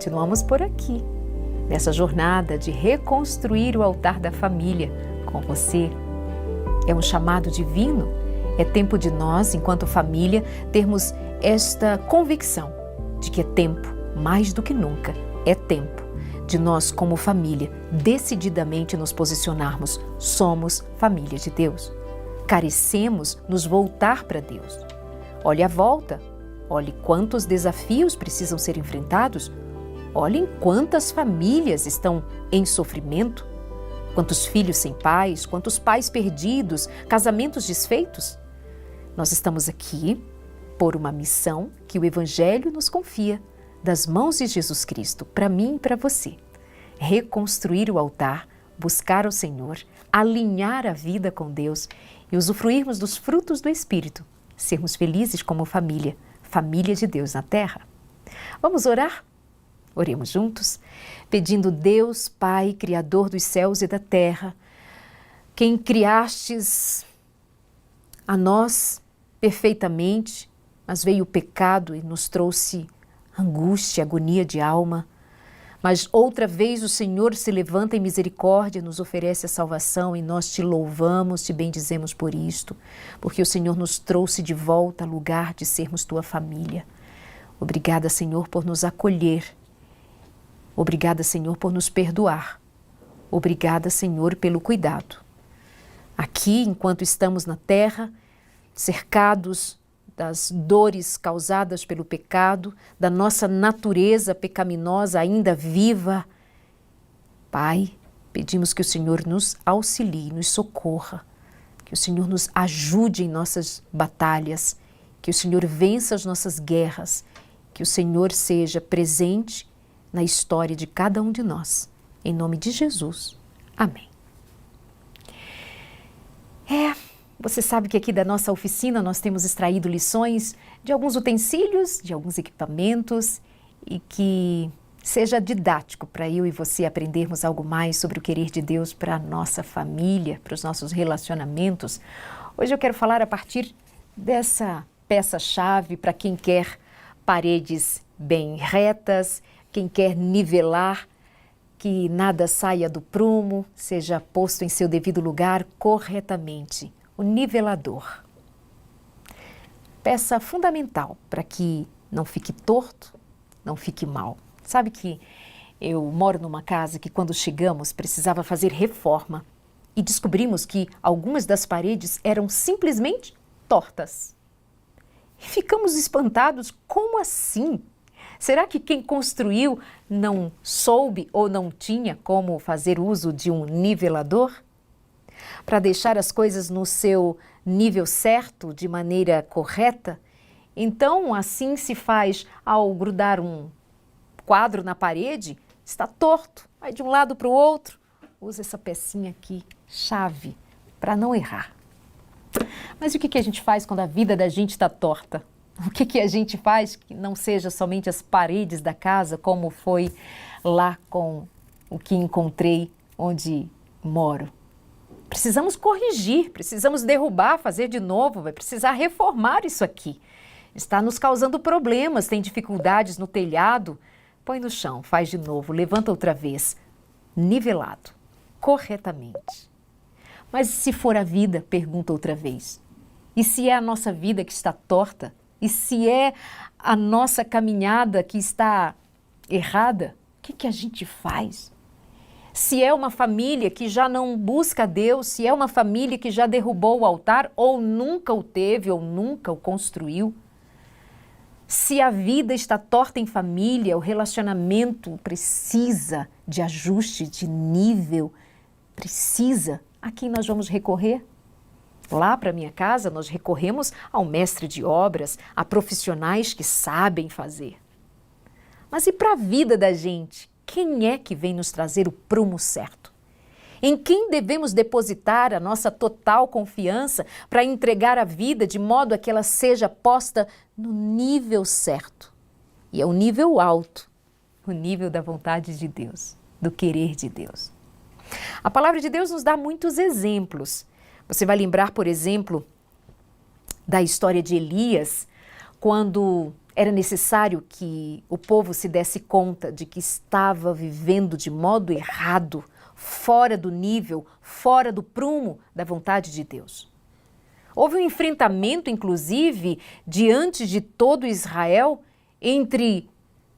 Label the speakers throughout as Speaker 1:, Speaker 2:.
Speaker 1: continuamos por aqui, nessa jornada de reconstruir o altar da família com você. É um chamado divino, é tempo de nós, enquanto família, termos esta convicção de que é tempo, mais do que nunca, é tempo de nós, como família, decididamente nos posicionarmos. Somos família de Deus. Carecemos nos voltar para Deus. Olhe a volta, olhe quantos desafios precisam ser enfrentados, olhem quantas famílias estão em sofrimento, quantos filhos sem pais, quantos pais perdidos, casamentos desfeitos. Nós estamos aqui por uma missão que o Evangelho nos confia, das mãos de Jesus Cristo, para mim e para você. Reconstruir o altar, buscar o Senhor, alinhar a vida com Deus e usufruirmos dos frutos do Espírito, sermos felizes como família, família de Deus na terra. Vamos orar? Oremos juntos, pedindo: Deus, Pai, Criador dos céus e da terra, quem criastes a nós perfeitamente, mas veio o pecado e nos trouxe angústia, agonia de alma. Mas outra vez o Senhor se levanta em misericórdia, nos oferece a salvação e nós te louvamos, te bendizemos por isto, porque o Senhor nos trouxe de volta ao lugar de sermos tua família. Obrigada, Senhor, por nos acolher. Obrigada, Senhor, por nos perdoar. Obrigada, Senhor, pelo cuidado. Aqui, enquanto estamos na terra, cercados das dores causadas pelo pecado, da nossa natureza pecaminosa ainda viva, Pai, pedimos que o Senhor nos auxilie, nos socorra, que o Senhor nos ajude em nossas batalhas, que o Senhor vença as nossas guerras, que o Senhor seja presente na história de cada um de nós. Em nome de Jesus. Amém. Você sabe que aqui da nossa oficina nós temos extraído lições de alguns utensílios, de alguns equipamentos e que seja didático para eu e você aprendermos algo mais sobre o querer de Deus para a nossa família, para os nossos relacionamentos. Hoje eu quero falar a partir dessa peça-chave para quem quer paredes bem retas, quem quer nivelar, que nada saia do prumo, seja posto em seu devido lugar corretamente. O nivelador. Peça fundamental para que não fique torto, não fique mal. Sabe que eu moro numa casa que quando chegamos precisava fazer reforma e descobrimos que algumas das paredes eram simplesmente tortas. E ficamos espantados, como assim? Será que quem construiu não soube ou não tinha como fazer uso de um nivelador? Para deixar as coisas no seu nível certo, de maneira correta? Então, assim se faz ao grudar um quadro na parede, está torto, vai de um lado para o outro. Usa essa pecinha aqui, chave, para não errar. Mas o que a gente faz quando a vida da gente está torta? O que a gente faz que não seja somente as paredes da casa, como foi lá com o que encontrei onde moro? Precisamos corrigir, precisamos derrubar, fazer de novo, vai precisar reformar isso aqui. Está nos causando problemas, tem dificuldades no telhado. Põe no chão, faz de novo, levanta outra vez, nivelado, corretamente. Mas se for a vida, pergunta outra vez. E se é a nossa vida que está torta? E se é a nossa caminhada que está errada? O que a gente faz? Se é uma família que já não busca Deus, se é uma família que já derrubou o altar, ou nunca o teve, ou nunca o construiu. Se a vida está torta em família, o relacionamento precisa de ajuste, de nível, precisa. A quem nós vamos recorrer? Lá para minha casa, nós recorremos ao mestre de obras, a profissionais que sabem fazer. Mas e para a vida da gente? Quem é que vem nos trazer o prumo certo? Em quem devemos depositar a nossa total confiança para entregar a vida de modo a que ela seja posta no nível certo? E é o nível alto, o nível da vontade de Deus, do querer de Deus. A palavra de Deus nos dá muitos exemplos. Você vai lembrar, por exemplo, da história de Elias, quando Era necessário que o povo se desse conta de que estava vivendo de modo errado, fora do nível, fora do prumo da vontade de Deus. Houve um enfrentamento, inclusive, diante de todo Israel, entre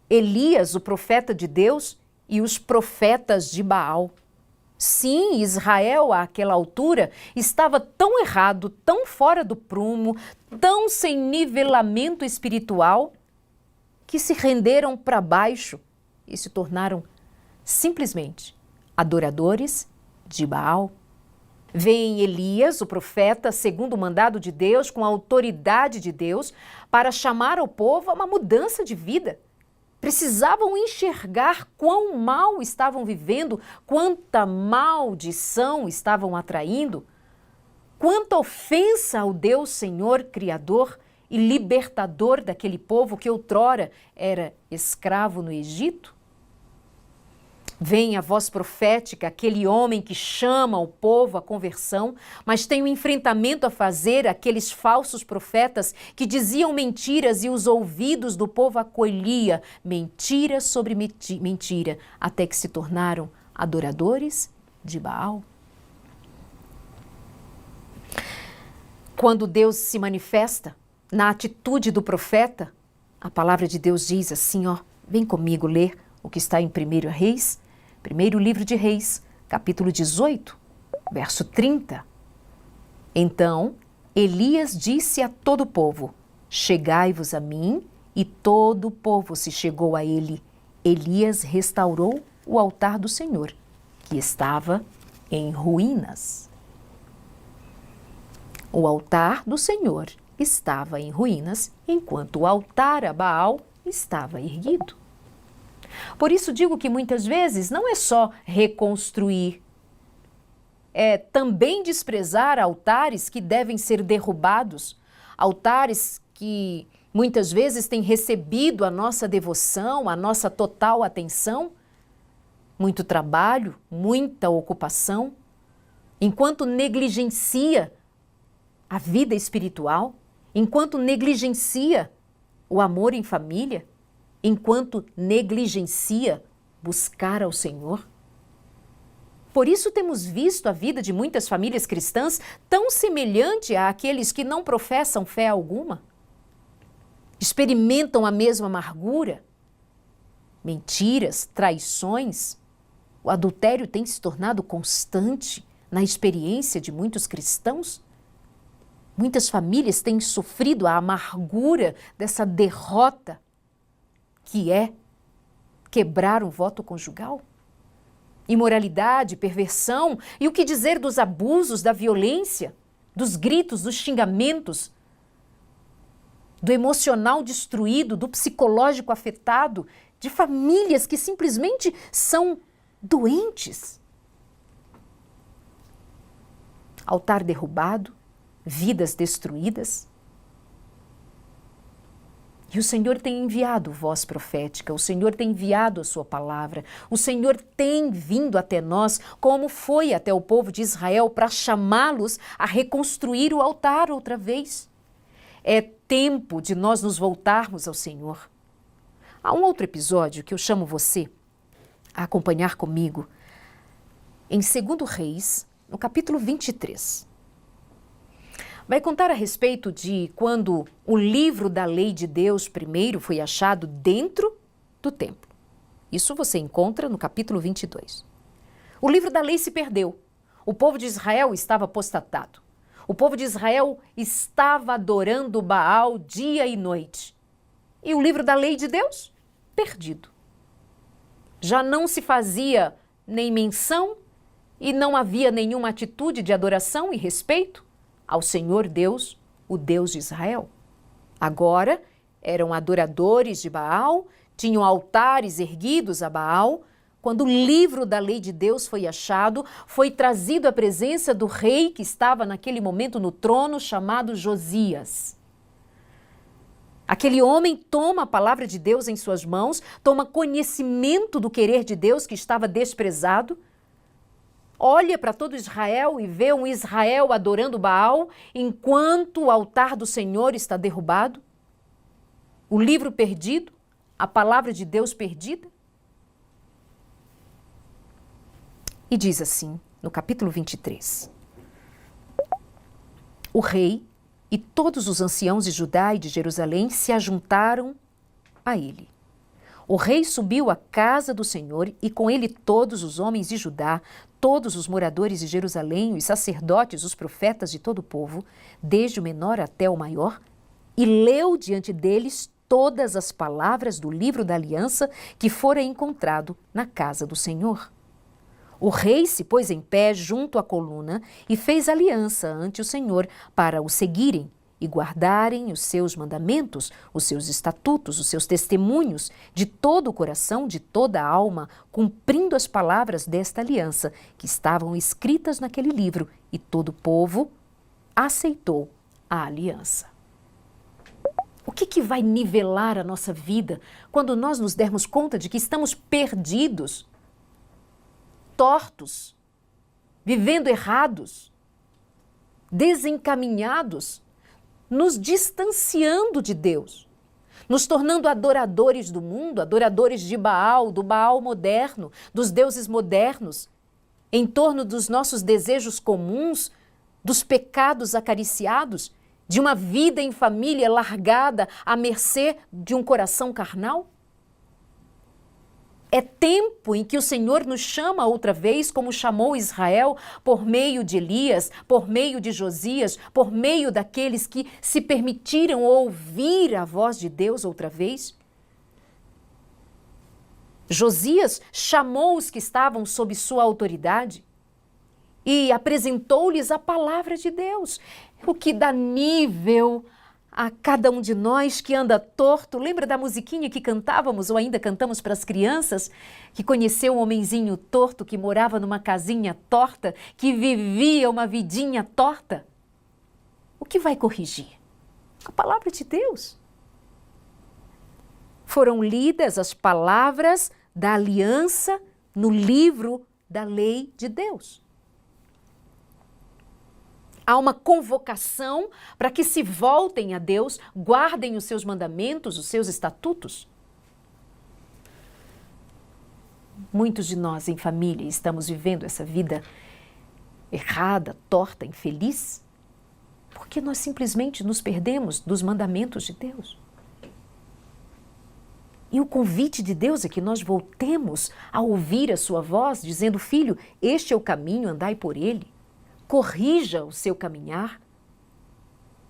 Speaker 1: Elias, o profeta de Deus, e os profetas de Baal. Sim, Israel, àquela altura, estava tão errado, tão fora do prumo, tão sem nivelamento espiritual, que se renderam para baixo e se tornaram simplesmente adoradores de Baal. Vem Elias, o profeta, segundo o mandado de Deus, com a autoridade de Deus, para chamar ao povo a uma mudança de vida. Precisavam enxergar quão mal estavam vivendo, quanta maldição estavam atraindo, quanta ofensa ao Deus Senhor, Criador e libertador daquele povo que outrora era escravo no Egito. Vem a voz profética, aquele homem que chama o povo à conversão, mas tem um enfrentamento a fazer aqueles falsos profetas que diziam mentiras e os ouvidos do povo acolhia mentira sobre mentira, até que se tornaram adoradores de Baal. Quando Deus se manifesta na atitude do profeta, a palavra de Deus diz assim, vem comigo ler o que está em 1 Reis, primeiro livro de Reis, capítulo 18, verso 30. Então, Elias disse a todo o povo, chegai-vos a mim, e todo o povo se chegou a ele. Elias restaurou o altar do Senhor, que estava em ruínas. O altar do Senhor estava em ruínas, enquanto o altar a Baal estava erguido. Por isso digo que muitas vezes não é só reconstruir, é também desprezar altares que devem ser derrubados, altares que muitas vezes têm recebido a nossa devoção, a nossa total atenção, muito trabalho, muita ocupação, enquanto negligencia a vida espiritual, enquanto negligencia o amor em família, enquanto negligencia buscar ao Senhor. Por isso temos visto a vida de muitas famílias cristãs tão semelhante àqueles que não professam fé alguma. Experimentam a mesma amargura, mentiras, traições. O adultério tem se tornado constante na experiência de muitos cristãos. Muitas famílias têm sofrido a amargura dessa derrota que é quebrar um voto conjugal. Imoralidade, perversão e o que dizer dos abusos, da violência, dos gritos, dos xingamentos, do emocional destruído, do psicológico afetado, de famílias que simplesmente são doentes. Altar derrubado, vidas destruídas. E o Senhor tem enviado voz profética, o Senhor tem enviado a sua palavra, o Senhor tem vindo até nós, como foi até o povo de Israel, para chamá-los a reconstruir o altar outra vez. É tempo de nós nos voltarmos ao Senhor. Há um outro episódio que eu chamo você a acompanhar comigo, em 2 Reis, no capítulo 23. Vai contar a respeito de quando o livro da lei de Deus primeiro foi achado dentro do templo. Isso você encontra no capítulo 22. O livro da lei se perdeu. O povo de Israel estava apostatado. O povo de Israel estava adorando Baal dia e noite. E o livro da lei de Deus? Perdido. Já não se fazia nem menção e não havia nenhuma atitude de adoração e respeito ao Senhor Deus, o Deus de Israel. Agora eram adoradores de Baal, tinham altares erguidos a Baal. Quando o livro da lei de Deus foi achado, foi trazido à presença do rei que estava naquele momento no trono, chamado Josias. Aquele homem toma a palavra de Deus em suas mãos, toma conhecimento do querer de Deus que estava desprezado, olha para todo Israel e vê um Israel adorando Baal enquanto o altar do Senhor está derrubado. o livro perdido, a palavra de Deus perdida? E diz assim, no capítulo 23. O rei e todos os anciãos de Judá e de Jerusalém se ajuntaram a ele. O rei subiu à casa do Senhor e com ele todos os homens de Judá, todos os moradores de Jerusalém, os sacerdotes, os profetas de todo o povo, desde o menor até o maior, e leu diante deles todas as palavras do livro da aliança que fora encontrado na casa do Senhor. O rei se pôs em pé junto à coluna e fez aliança ante o Senhor para o seguirem e guardarem os seus mandamentos, os seus estatutos, os seus testemunhos, de todo o coração, de toda a alma, cumprindo as palavras desta aliança que estavam escritas naquele livro, e todo o povo aceitou a aliança. O que vai nivelar a nossa vida quando nós nos dermos conta de que estamos perdidos, tortos, vivendo errados, desencaminhados, nos distanciando de Deus, nos tornando adoradores do mundo, adoradores de Baal, do Baal moderno, dos deuses modernos, em torno dos nossos desejos comuns, dos pecados acariciados, de uma vida em família largada à mercê de um coração carnal? É tempo em que o Senhor nos chama outra vez, como chamou Israel, por meio de Elias, por meio de Josias, por meio daqueles que se permitiram ouvir a voz de Deus outra vez. Josias chamou os que estavam sob sua autoridade e apresentou-lhes a palavra de Deus, o que dá nível a cada um de nós que anda torto. Lembra da musiquinha que cantávamos ou ainda cantamos para as crianças? Que conheceu um homenzinho torto que morava numa casinha torta, que vivia uma vidinha torta? O que vai corrigir? A palavra de Deus. Foram lidas as palavras da aliança no livro da lei de Deus. Há uma convocação para que se voltem a Deus, guardem os seus mandamentos, os seus estatutos. Muitos de nós em família estamos vivendo essa vida errada, torta, infeliz, porque nós simplesmente nos perdemos dos mandamentos de Deus. E o convite de Deus é que nós voltemos a ouvir a sua voz, dizendo: filho, este é o caminho, andai por ele. Corrija o seu caminhar.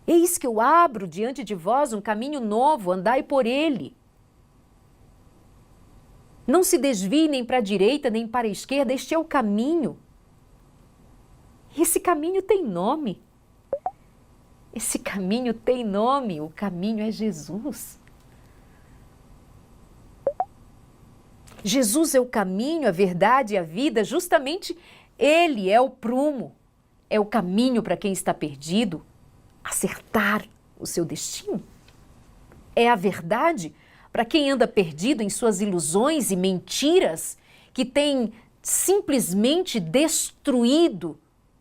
Speaker 1: Eis que eu abro diante de vós um caminho novo, andai por ele. Não se desvie nem para a direita nem para a esquerda, este é o caminho. E esse caminho tem nome. Esse caminho tem nome, o caminho é Jesus. Jesus é o caminho, a verdade e a vida, justamente ele é o prumo. É o caminho para quem está perdido acertar o seu destino. É a verdade para quem anda perdido em suas ilusões e mentiras que tem simplesmente destruído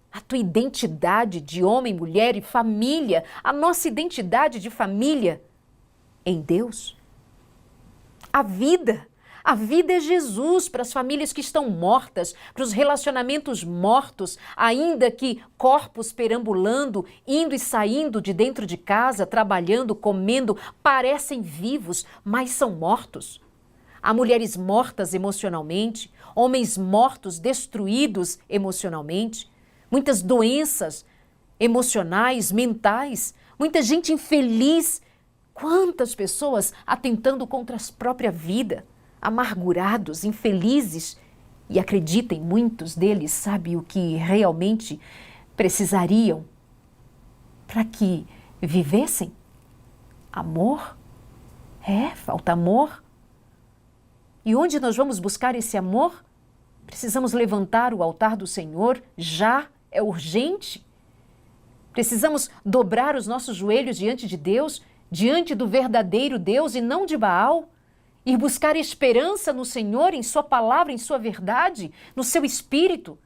Speaker 1: a tua identidade de homem, mulher e família, a nossa identidade de família em Deus. A vida é Jesus para as famílias que estão mortas, para os relacionamentos mortos, ainda que corpos perambulando, indo e saindo de dentro de casa, trabalhando, comendo, parecem vivos, mas são mortos. Há mulheres mortas emocionalmente, homens mortos, destruídos emocionalmente, muitas doenças emocionais, mentais, muita gente infeliz. Quantas pessoas atentando contra a própria vida? Amargurados, infelizes, e acreditem, muitos deles sabem o que realmente precisariam para que vivessem? Amor? Falta amor. E onde nós vamos buscar esse amor? Precisamos levantar o altar do Senhor, já é urgente. Precisamos dobrar os nossos joelhos diante de Deus, diante do verdadeiro Deus e não de Baal. Ir buscar esperança no Senhor, em sua palavra, em sua verdade, no seu espírito,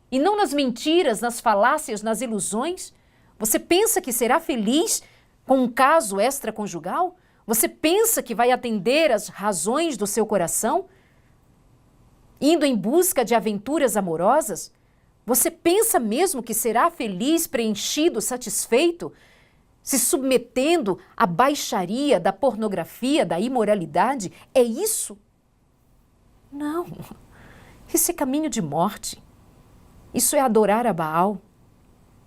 Speaker 1: e não nas mentiras, nas falácias, nas ilusões. Você pensa que será feliz com um caso extraconjugal? Você pensa que vai atender às razões do seu coração? Indo em busca de aventuras amorosas? Você pensa mesmo que será feliz, preenchido, satisfeito, se submetendo à baixaria da pornografia, da imoralidade? É isso? Não. Isso é caminho de morte. Isso é adorar a Baal.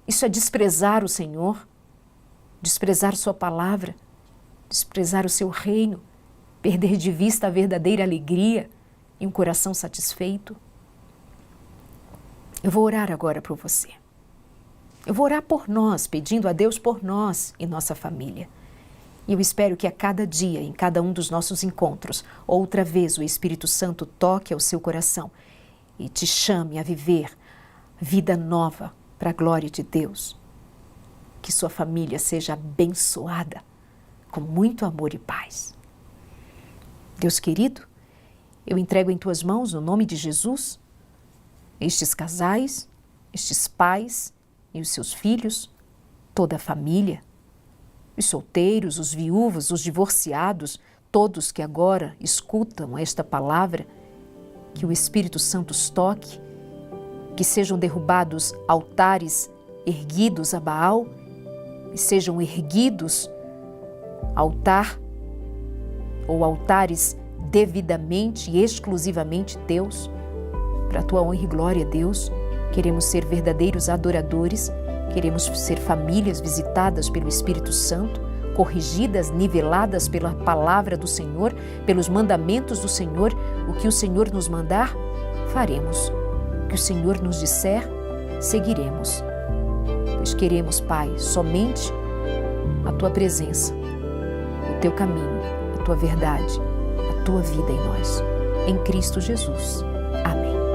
Speaker 1: Isso é desprezar o Senhor, desprezar sua palavra, desprezar o seu reino, perder de vista a verdadeira alegria e um coração satisfeito. Eu vou orar agora por você. Eu vou orar por nós, pedindo a Deus por nós e nossa família. E eu espero que a cada dia, em cada um dos nossos encontros, outra vez o Espírito Santo toque ao seu coração e te chame a viver vida nova para a glória de Deus. Que sua família seja abençoada com muito amor e paz. Deus querido, eu entrego em tuas mãos, no nome de Jesus, estes casais, estes pais e os seus filhos, toda a família, os solteiros, os viúvos, os divorciados, todos que agora escutam esta palavra, que o Espírito Santo os toque, que sejam derrubados altares erguidos a Baal e sejam erguidos altar ou altares devidamente e exclusivamente teus, para a tua honra e glória, Deus. Queremos ser verdadeiros adoradores, queremos ser famílias visitadas pelo Espírito Santo, corrigidas, niveladas pela palavra do Senhor, pelos mandamentos do Senhor. O que o Senhor nos mandar, faremos. O que o Senhor nos disser, seguiremos. Pois queremos, Pai, somente a tua presença, o teu caminho, a tua verdade, a tua vida em nós. Em Cristo Jesus. Amém.